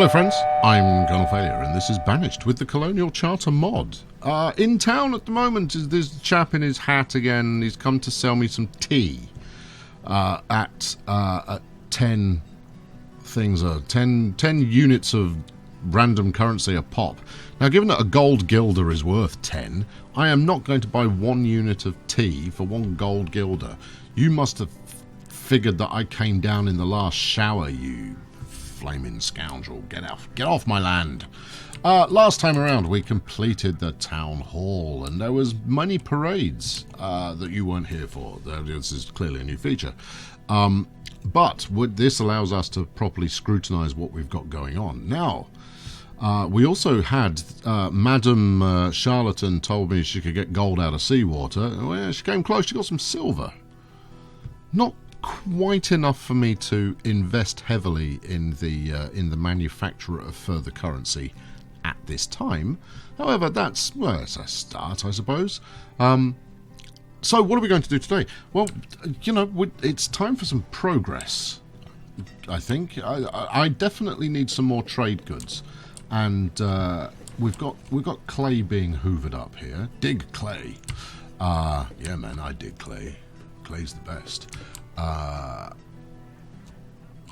Hello friends, I'm Colonel Failure and this is Banished with the Colonial Charter Mod. In town at the moment is this chap in his hat again. He's come to sell me some tea at 10 things, 10 units of random currency a pop. Now, given that a gold guilder is worth 10, I am not going to buy 1 unit of tea for 1 gold guilder. You must have figured that I came down in the last shower, you flaming scoundrel. Get off my land. Last time around we completed the town hall and there was many parades that you weren't here for. This is clearly a new feature. But this allows us to properly scrutinize what we've got going on. Now, we also had Madam Charlatan told me she could get gold out of seawater. Well, she came close, she got some silver. Not quite enough for me to invest heavily in the manufacture of further currency at this time. However, that's, well, it's a start, I suppose. So what are we going to do today? Well, you know, it's time for some progress, I think. I definitely need some more trade goods. And we've got clay being hoovered up here. Dig clay. Yeah, man, I dig clay. Clay's the best. How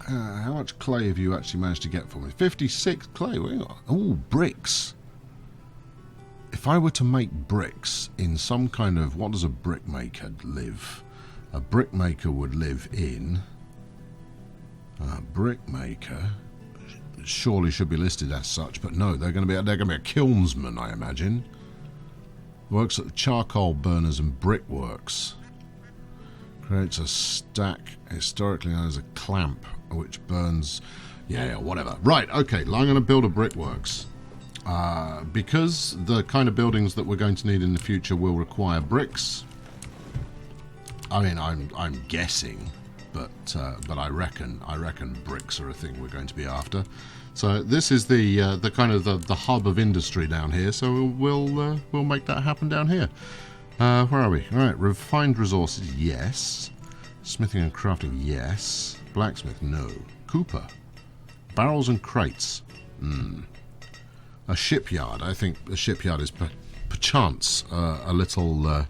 much clay have you actually managed to get for me? 56 clay. Oh, bricks. If I were to make bricks in some kind of... What does a brickmaker live? A brickmaker would live in... A brickmaker surely should be listed as such, but no, they're going to be a kilnsman, I imagine. Works at the charcoal burners and brickworks. Creates a stack historically known as a clamp, which burns... Yeah, whatever. Right, okay, I'm going to build a brickworks. Because the kind of buildings that we're going to need in the future will require bricks. I mean, I'm guessing, but I reckon bricks are a thing we're going to be after. So this is the kind of the hub of industry down here. So we'll make that happen down here. Where are we? All right, refined resources, yes. Smithing and crafting, yes. Blacksmith, no. Cooper, barrels and crates. A shipyard. I think a shipyard is perchance a little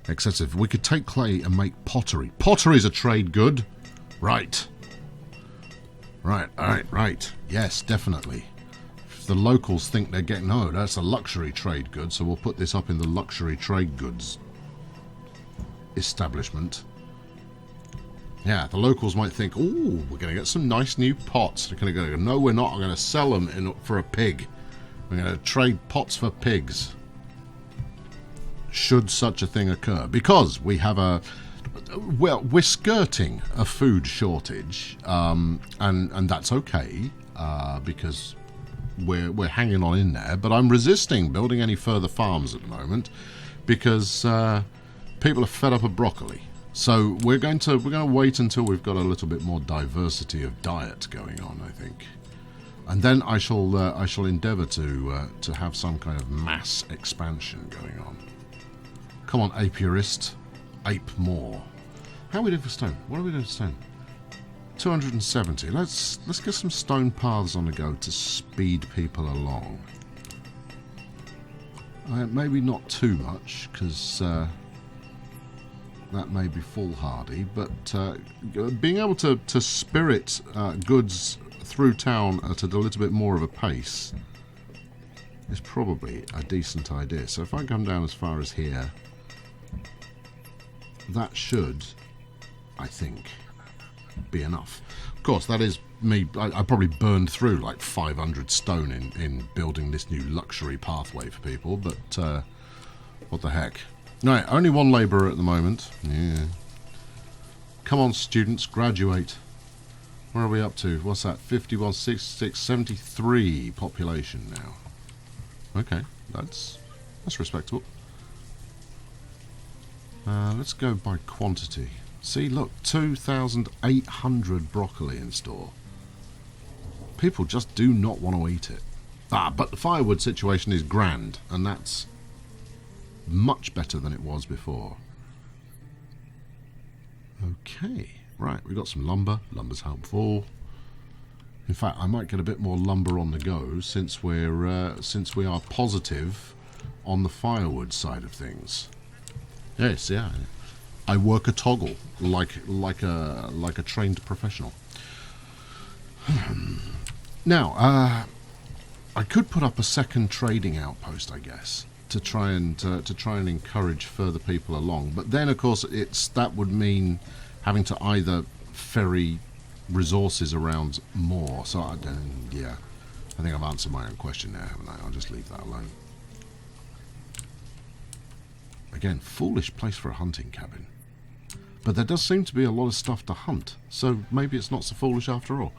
excessive. We could take clay and make pottery. Pottery's a trade good. Right. Right. Yes, definitely. If the locals think they're getting... Oh, that's a luxury trade good, so we'll put this up in the luxury trade goods establishment. Yeah, the locals might think, oh, we're going to get some nice new pots. They're going to go, no, we're not. I'm going to sell them for a pig. We're going to trade pots for pigs. Should such a thing occur. Because we have a... Well, we're skirting a food shortage, and that's okay, because we're hanging on in there. But I'm resisting building any further farms at the moment because people are fed up of broccoli. So we're going to wait until we've got a little bit more diversity of diet going on, I think, and then I shall endeavour to have some kind of mass expansion going on. Come on, apiarist, ape more. How are we doing for stone? What are we doing for stone? 270. Let's get some stone paths on the go to speed people along. Maybe not too much, because that may be foolhardy, but being able to spirit goods through town at a little bit more of a pace is probably a decent idea. So if I come down as far as here, that should, I think, be enough. Of course, that is me. I probably burned through like 500 stone in building this new luxury pathway for people, but what the heck. Right, only 1 labourer at the moment. Yeah. Come on, students, graduate. Where are we up to? What's that? 51, 66, 73 population now. Okay, that's respectable. Let's go by quantity. See, look, 2,800 broccoli in store. People just do not want to eat it. But the firewood situation is grand, and that's much better than it was before. Okay, right, we've got some lumber. Lumber's helpful. In fact, I might get a bit more lumber on the go since we are positive on the firewood side of things. Yes, yeah. I work a toggle like a trained professional. Now, I could put up a second trading outpost, I guess, to try and encourage further people along. But then, of course, that would mean having to either ferry resources around more. So, yeah, I think I've answered my own question there, haven't I? I'll just leave that alone. Again, foolish place for a hunting cabin. But there does seem to be a lot of stuff to hunt, so maybe it's not so foolish after all.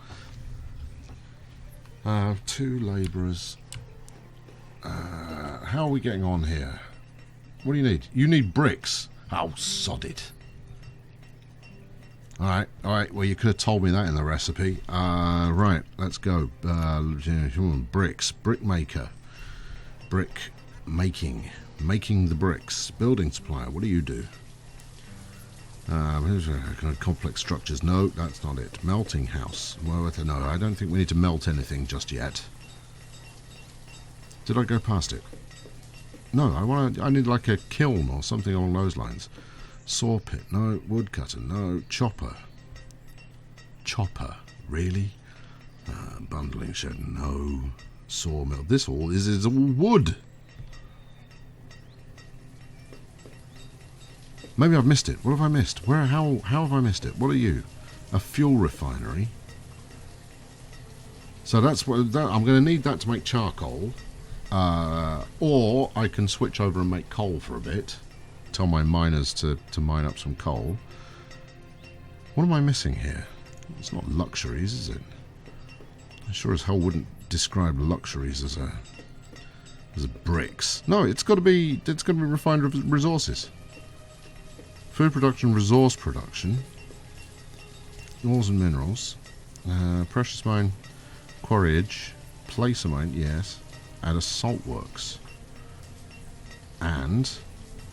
2 labourers. How are we getting on here? What do you need? You need bricks. Oh, sod it. Alright, well you could have told me that in the recipe. Right, let's go. Bricks, brick maker. Brick making. Making the bricks. Building supplier, what do you do? Complex structures. No, that's not it. Melting house. Well, no, I don't think we need to melt anything just yet. Did I go past it? No, I need like a kiln or something along those lines. Saw pit. No. Woodcutter. No. Chopper. Chopper. Really? Bundling shed. No. Sawmill. This all is all wood. Maybe I've missed it. What have I missed? How have I missed it? What are you? A fuel refinery. So that's what I'm going to need that to make charcoal. Or I can switch over and make coal for a bit. Tell my miners to mine up some coal. What am I missing here? It's not luxuries, is it? I sure as hell wouldn't describe luxuries as bricks. No, it's got to be refined resources. Food production, resource production, ores and minerals, precious mine, quarryage, placer mine, yes, and a salt works, and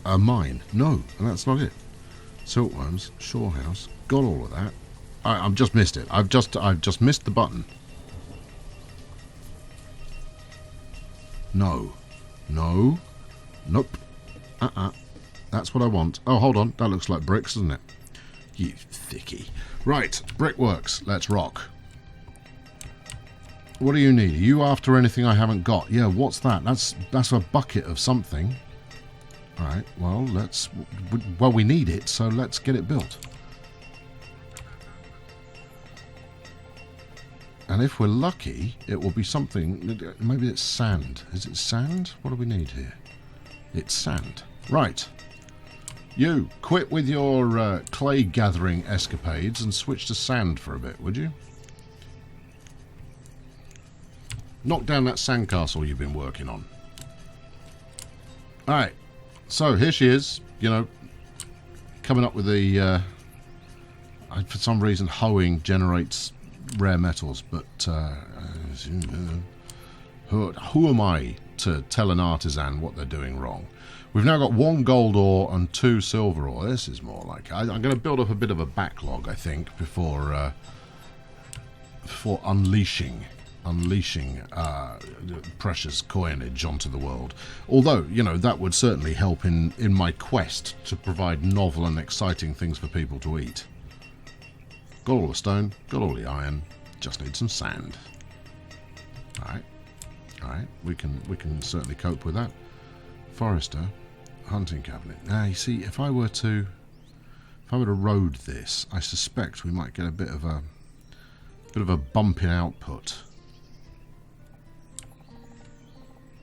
a mine. No, and that's not it. Silkworms, shore house, got all of that. I've just missed it. I've just missed the button. No, nope. That's what I want. Oh, hold on. That looks like bricks, doesn't it? You thickie. Right, brickworks. Let's rock. What do you need? Are you after anything I haven't got? Yeah, what's that? That's a bucket of something. All right, well, we need it, so let's get it built. And if we're lucky, it will be something... Maybe it's sand. Is it sand? What do we need here? It's sand. Right. You, quit with your clay gathering escapades and switch to sand for a bit, would you? Knock down that sandcastle you've been working on. Alright, so here she is, you know, coming up with the... for some reason, hoeing generates rare metals, but who am I to tell an artisan what they're doing wrong? We've now got 1 gold ore and 2 silver ore. This is more like... I'm going to build up a bit of a backlog, I think, before unleashing precious coinage onto the world. Although, you know, that would certainly help in my quest to provide novel and exciting things for people to eat. Got all the stone, got all the iron, just need some sand. Alright, we can certainly cope with that. Forester, hunting cabinet. Now you see, if I were to road this, I suspect we might get a bit of a bump in output.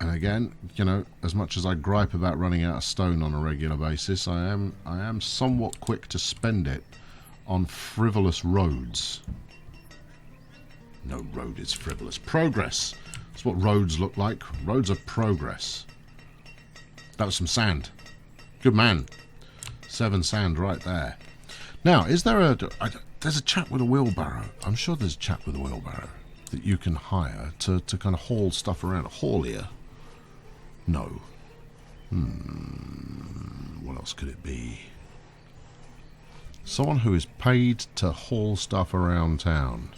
And again, you know, as much as I gripe about running out of stone on a regular basis, I am somewhat quick to spend it on frivolous roads. No road is frivolous. Progress. That's what roads look like. Roads are progress. That was some sand. Good man. 7 sand right there. Now, is there there's a chap with a wheelbarrow. I'm sure there's a chap with a wheelbarrow that you can hire to kind of haul stuff around. A haulier? No. What else could it be? Someone who is paid to haul stuff around town.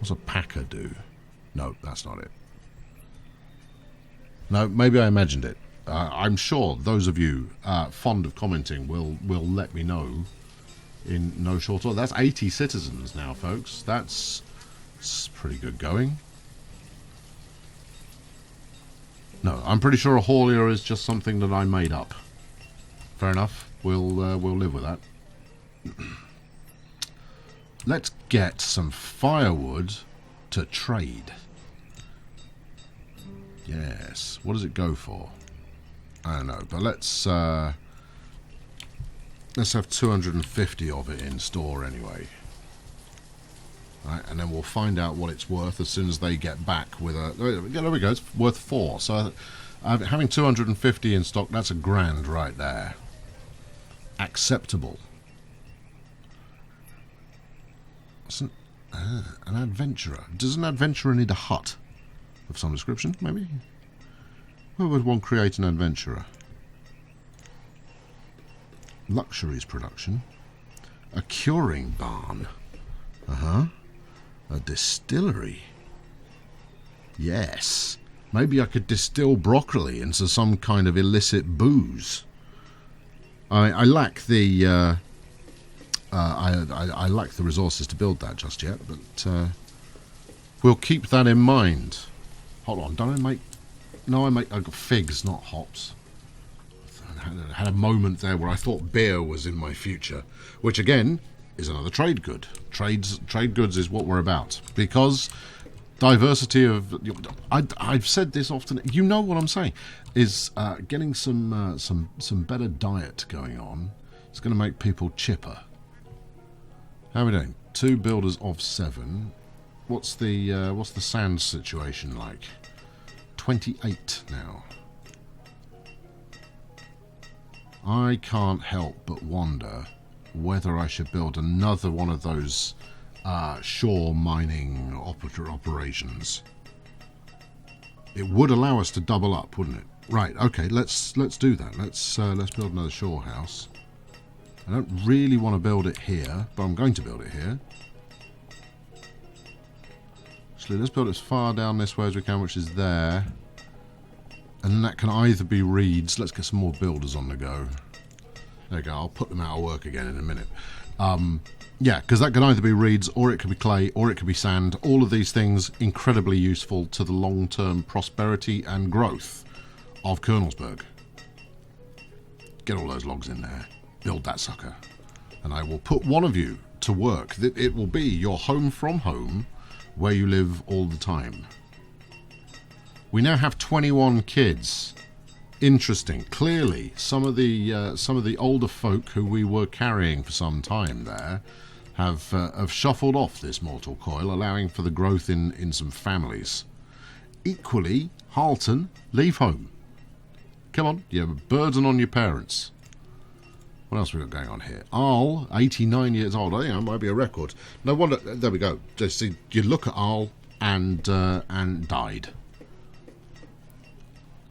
What's a packer do? No, that's not it. No, maybe I imagined it. I'm sure those of you fond of commenting will let me know in no short order. That's 80 citizens now, folks. That's pretty good going. No, I'm pretty sure a haulier is just something that I made up. Fair enough. We'll live with that. Let's get some firewood to trade. Yes. What does it go for? I don't know, but let's have 250 of it in store anyway. Right, and then we'll find out what it's worth as soon as they get back with a... There we go, it's worth 4. So having 250 in stock, that's £1,000 right there. Acceptable. An adventurer. Does an adventurer need a hut of some description, maybe? Where would one create an adventurer? Luxuries production. A curing barn. Uh-huh. A distillery. Yes. Maybe I could distill broccoli into some kind of illicit booze. I lack the I lack the resources to build that just yet, but we'll keep that in mind. Hold on, don't I make... No, I've got figs, not hops. I had a moment there where I thought beer was in my future, which again is another trade good. Trade goods is what we're about, because diversity of... I've said this often. You know what I'm saying? Is getting some better diet going on. It's going to make people chipper. How are we doing? 2 builders of 7. What's the sand situation like? 28 now. I can't help but wonder whether I should build another one of those shore mining operations. It would allow us to double up, wouldn't it? Right. Okay. Let's do that. Let's build another shore house. I don't really want to build it here, but I'm going to build it here. Actually, let's build it as far down this way as we can, which is there. And that can either be reeds. Let's get some more builders on the go. There you go. I'll put them out of work again in a minute. Yeah, because that can either be reeds, or it could be clay, or it could be sand. All of these things incredibly useful to the long-term prosperity and growth of Colonelsburg. Get all those logs in there. Build that sucker. And I will put one of you to work. It will be your home from home, where you live all the time. We now have 21 kids. Interesting. Clearly, some of the older folk who we were carrying for some time there have shuffled off this mortal coil, allowing for the growth in some families. Equally, Charlatan, leave home. Come on, you have a burden on your parents. What else we got going on here? Arl, 89 years old. I think that might be a record. No wonder. There we go. Just see, you look at Arl and died.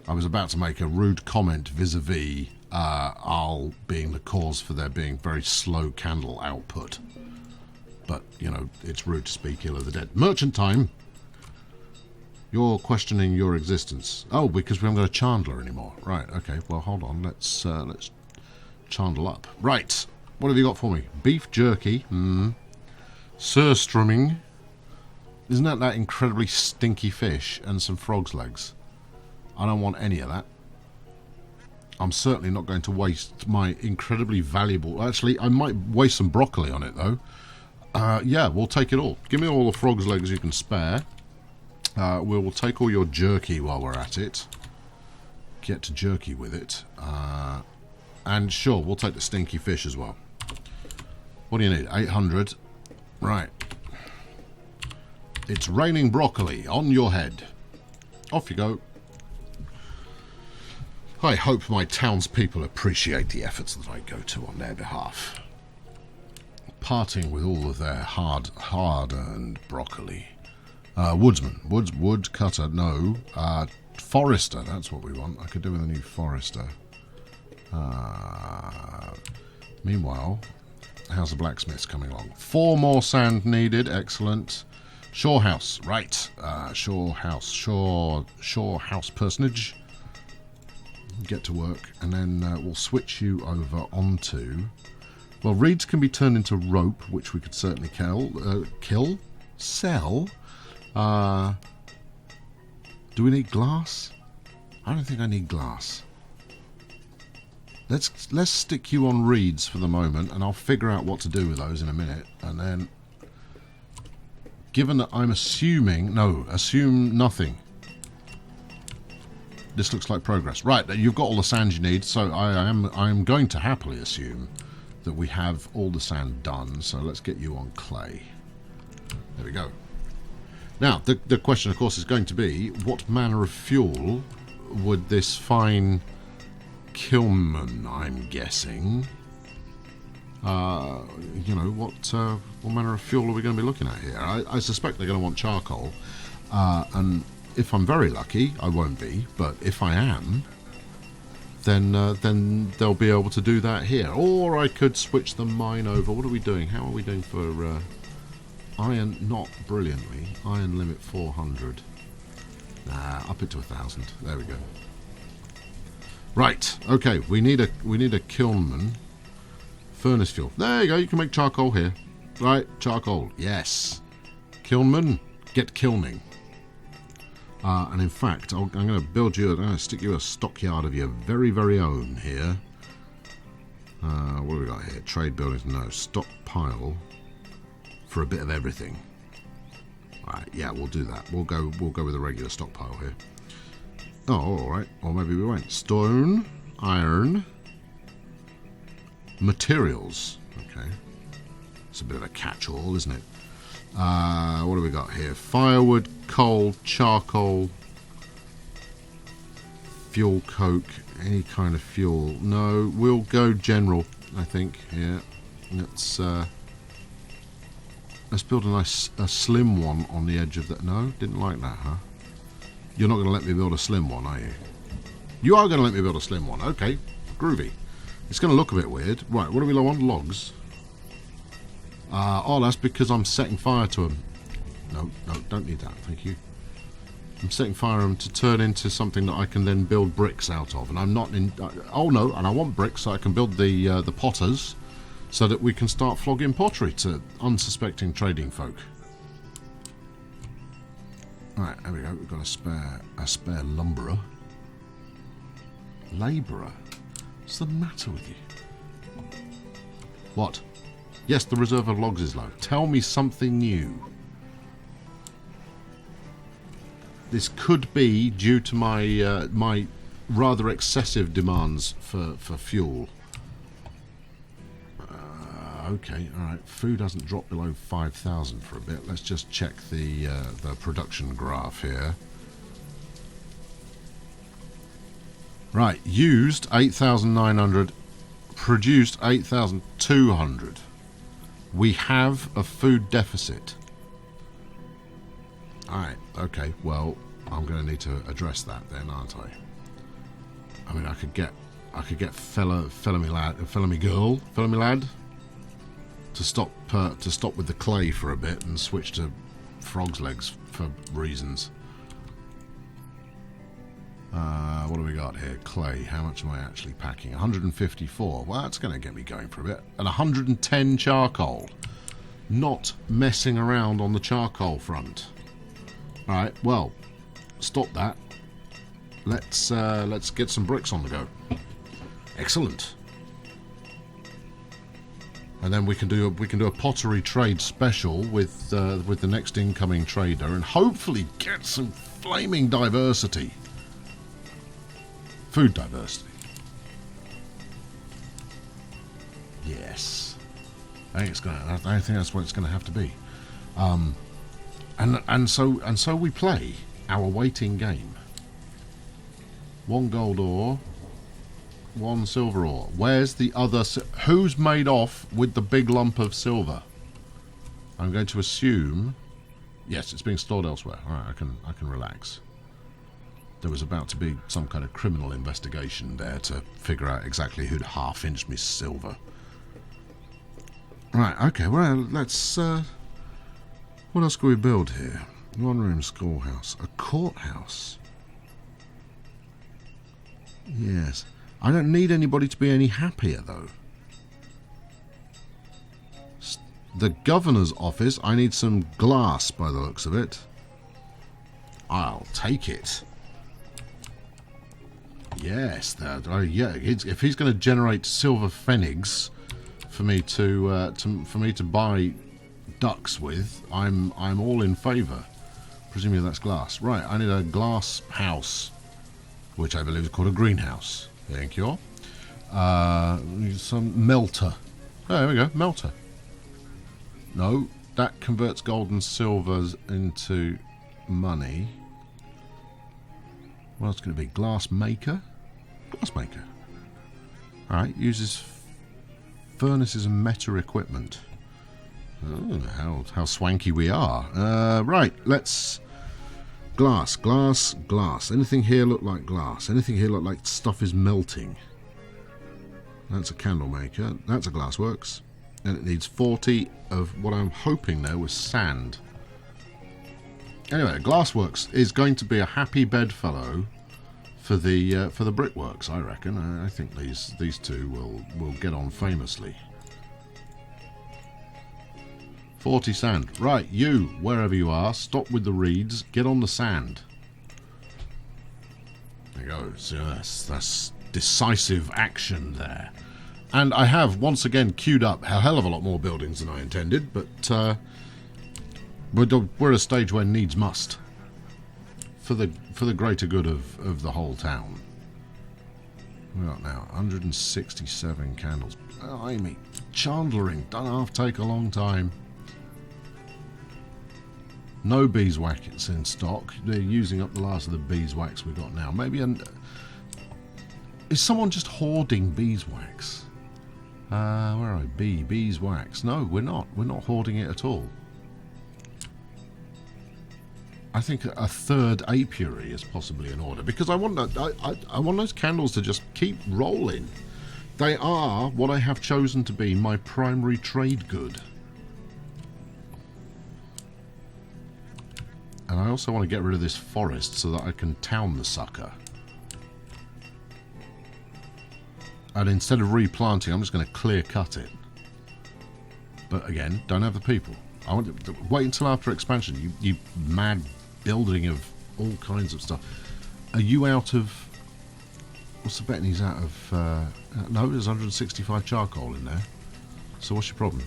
I was about to make a rude comment vis-a-vis Arl being the cause for there being very slow candle output. But, you know, it's rude to speak ill of the dead. Merchant time. You're questioning your existence. Oh, because we haven't got a chandler anymore. Right, okay. Well, hold on. Let's chandle up. Right. What have you got for me? Beef jerky. Surströmming. Isn't that incredibly stinky fish? And some frog's legs. I don't want any of that. I'm certainly not going to waste my incredibly valuable... Actually, I might waste some broccoli on it, though. Yeah, we'll take it all. Give me all the frog's legs you can spare. We will take all your jerky while we're at it. Get to jerky with it. And sure, we'll take the stinky fish as well. What do you need? 800. Right. It's raining broccoli on your head. Off you go. I hope my townspeople appreciate the efforts that I go to on their behalf. Parting with all of their hard-earned broccoli. Woodsman. Woodcutter, no. Forester, that's what we want. I could do with a new forester. Meanwhile, how's the blacksmiths coming along? 4 more sand needed, excellent. Shore house, right. Shore house personage. Get to work, and then we'll switch you over onto... Well, reeds can be turned into rope, which we could certainly sell. Do we need glass? I don't think I need glass. Let's stick you on reeds for the moment, and I'll figure out what to do with those in a minute. And then, given that I'm assuming... No, assume nothing. This looks like progress. Right, you've got all the sand you need, so I'm going to happily assume that we have all the sand done. So let's get you on clay. There we go. Now, the question, of course, is going to be, what manner of fuel would this fine kilnman, I'm guessing, you know, what manner of fuel are we going to be looking at here? I suspect they're going to want charcoal, and if I'm very lucky, I won't be, but if I am, then they'll be able to do that here. Or I could switch the mine over. What are we doing? How are we doing for iron? Not brilliantly. Iron limit 400. Nah, up it to 1,000. There we go. Right. Okay. We need a kilnman. Furnace fuel. There you go. You can make charcoal here. Right. Charcoal. Yes. Kilnman. Get kilning. And in fact, I'm going to build you. I'm going to stick you a stockyard of your very, very own here. What do we got here? Trade buildings. No. Stockpile for a bit of everything. Right. Yeah, we'll do that. We'll go with a regular stockpile here. Oh, all right. Or maybe we won't. Stone, iron, materials. Okay. It's a bit of a catch-all, isn't it? What do we got here? Firewood, coal, charcoal, fuel, coke, any kind of fuel. No, we'll go general, I think. Yeah. Let's build a slim one on the edge of that. No, didn't like that, huh? You're not going to let me build a slim one, are you? You are going to let me build a slim one. Okay, groovy. It's going to look a bit weird. Right, what do we want? Logs. Oh, that's because I'm setting fire to them. No, don't need that. Thank you. I'm setting fire to them to turn into something that I can then build bricks out of. And I'm not in... oh, no, and I want bricks so I can build the potters so that we can start flogging pottery to unsuspecting trading folk. Right, there we go. We've got a spare lumberer. Labourer. What's the matter with you? What? Yes, the reserve of logs is low. Tell me something new. This could be due to my my rather excessive demands for fuel. Okay, all right. Food hasn't dropped below 5,000 for a bit. Let's just check the production graph here. Right, used 8,900, produced 8,200. We have a food deficit. Alright, okay, well, I'm going to need to address that then, aren't I? I mean, I could get fella me lad to stop with the clay for a bit and switch to frog's legs for reasons. What do we got here? Clay. How much am I actually packing? 154. Well, that's going to get me going for a bit. And 110 charcoal. Not messing around on the charcoal front. All right. Well, stop that. Let's get some bricks on the go. Excellent. And then we can do a pottery trade special with the next incoming trader, and hopefully get some flaming diversity. Food diversity. Yes. I think that's what it's gonna have to be. And so we play our waiting game. 1 gold ore, 1 silver ore. Where's the other? Who's made off with the big lump of silver? I'm going to assume. Yes, it's being stored elsewhere. All right, I can relax. There was about to be some kind of criminal investigation there to figure out exactly who'd half-inched me silver. Right, okay, well, let's What else can we build here? One-room schoolhouse. A courthouse. Yes. I don't need anybody to be any happier, though. The governor's office. I need some glass, by the looks of it. I'll take it. Yes. Yeah. If he's going to generate silver pfennigs for me to buy ducks with, I'm all in favour. Presumably that's glass. Right. I need a glass house, which I believe is called a greenhouse. Thank you. Some melter. Oh, there we go. Melter. No, that converts gold and silvers into money. What else can it be? Glass maker? Glass maker. Alright, uses furnaces and meta equipment. Oh, how swanky we are. Right, let's... Glass, glass, glass. Anything here look like glass? Anything here look like stuff is melting? That's a candle maker. That's a glassworks. And it needs 40 of what I'm hoping there was sand. Anyway, glassworks is going to be a happy bedfellow for the brickworks, I reckon. I think these two will get on famously. 40 sand. Right, you, wherever you are, stop with the reeds, get on the sand. There you go. So that's decisive action there. And I have, once again, queued up a hell of a lot more buildings than I intended, but we're at a stage where needs must. For the greater good of the whole town. We're at now 167 candles. Blimey, chandlering, don't half take a long time. No beeswax in stock. They're using up the last of the beeswax we've got now. Maybe is someone just hoarding beeswax? Where are I? Beeswax. No, we're not. We're not hoarding it at all. I think a third apiary is possibly in order because I want I want those candles to just keep rolling. They are what I have chosen to be my primary trade good. And I also want to get rid of this forest so that I can town the sucker. And instead of replanting, I'm just going to clear cut it. But again, don't have the people. I want to wait until after expansion. You mad building of all kinds of stuff. Are you out of... What's the betting he's out of... no, there's 165 charcoal in there. So what's your problem?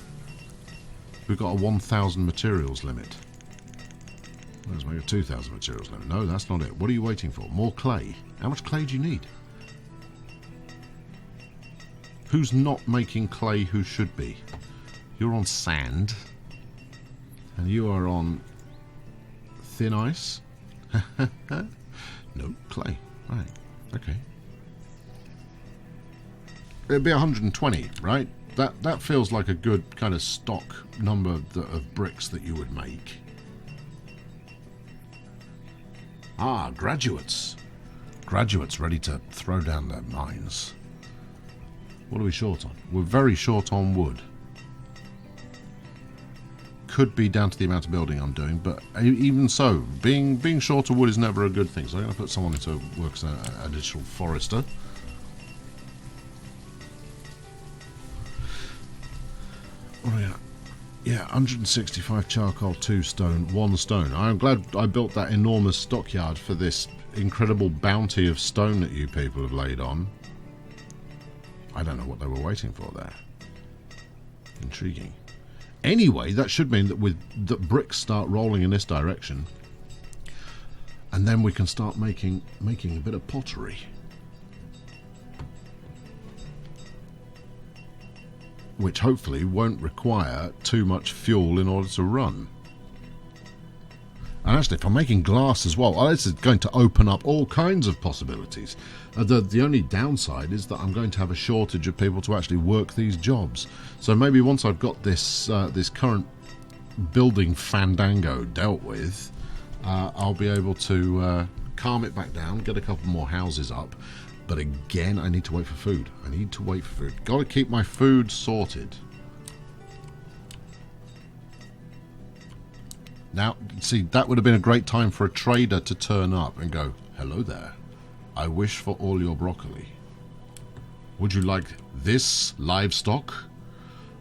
We've got a 1,000 materials limit. Let's make a 2,000 materials limit. No, that's not it. What are you waiting for? More clay. How much clay do you need? Who's not making clay who should be? You're on sand. And you are on thin ice. No, clay. Right. Okay. It'd be 120, right? That feels like a good kind of stock number of bricks that you would make. Ah, graduates. Graduates ready to throw down their mines. What are we short on? We're very short on wood. Could be down to the amount of building I'm doing, but even so, being short of wood is never a good thing. So I'm going to put someone into work as an additional forester. What are we at? Yeah, 165 charcoal, 2 stone, 1 stone. I'm glad I built that enormous stockyard for this incredible bounty of stone that you people have laid on. I don't know what they were waiting for there. Intriguing. Anyway, that should mean that bricks start rolling in this direction, and then we can start making a bit of pottery, which hopefully won't require too much fuel in order to run. And actually, if I'm making glass as well, this is going to open up all kinds of possibilities. The only downside is that I'm going to have a shortage of people to actually work these jobs. So maybe once I've got this this current building fandango dealt with, I'll be able to calm it back down, get a couple more houses up. But again, I need to wait for food. I need to wait for food. Got to keep my food sorted. Now, see, that would have been a great time for a trader to turn up and go, hello there. I wish for all your broccoli. Would you like this livestock?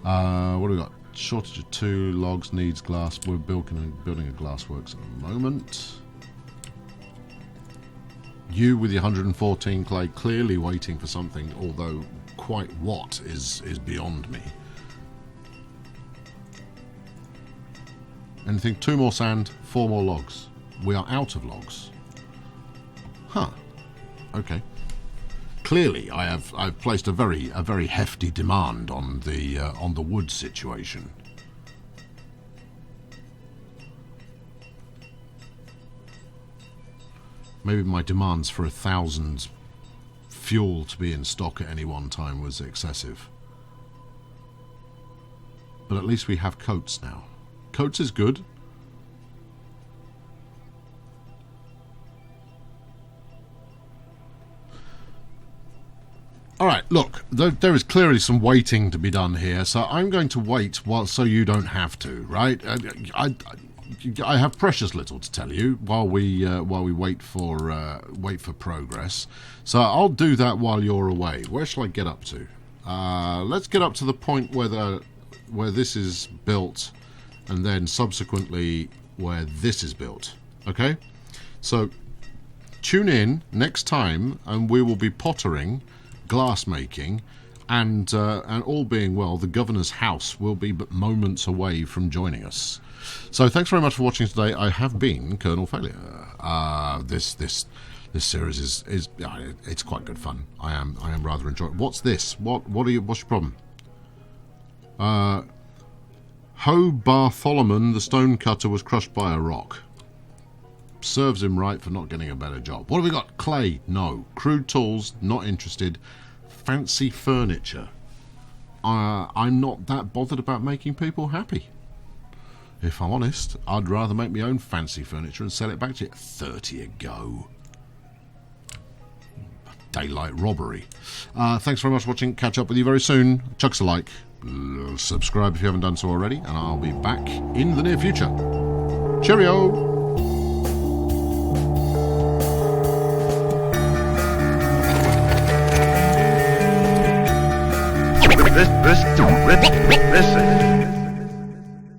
What do we got? Shortage of 2 logs, needs glass. We're building a glassworks at the moment. You with your 114 clay, clearly waiting for something, although quite what is beyond me. Anything? 2 more sand, 4 more logs. We are out of logs. Huh. Okay. Clearly, I've placed a very hefty demand on the wood situation. Maybe my demands for 1,000 fuel to be in stock at any one time was excessive. But at least we have coats now. Coats is good. Alright, look, there is clearly some waiting to be done here, so I'm going to wait so you don't have to, right? I have precious little to tell you while we wait for progress. So I'll do that while you're away. Where shall I get up to? Let's get up to the point where this is built, and then subsequently where this is built. Okay? So tune in next time, and we will be pottering, glass making, and all being well, the governor's house will be but moments away from joining us. So thanks very much for watching today. I have been Colonel Failure. This series is it's quite good fun. I am rather enjoying. What's this? What's your problem? Ho Bartholomew, the stonecutter, was crushed by a rock. Serves him right for not getting a better job. What have we got? Clay? No. Crude tools? Not interested. Fancy furniture? I'm not that bothered about making people happy. If I'm honest, I'd rather make my own fancy furniture and sell it back to you. 30 a go. Daylight robbery. Thanks very much for watching. Catch up with you very soon. Chucks a like. Subscribe if you haven't done so already. And I'll be back in the near future. Cheerio! This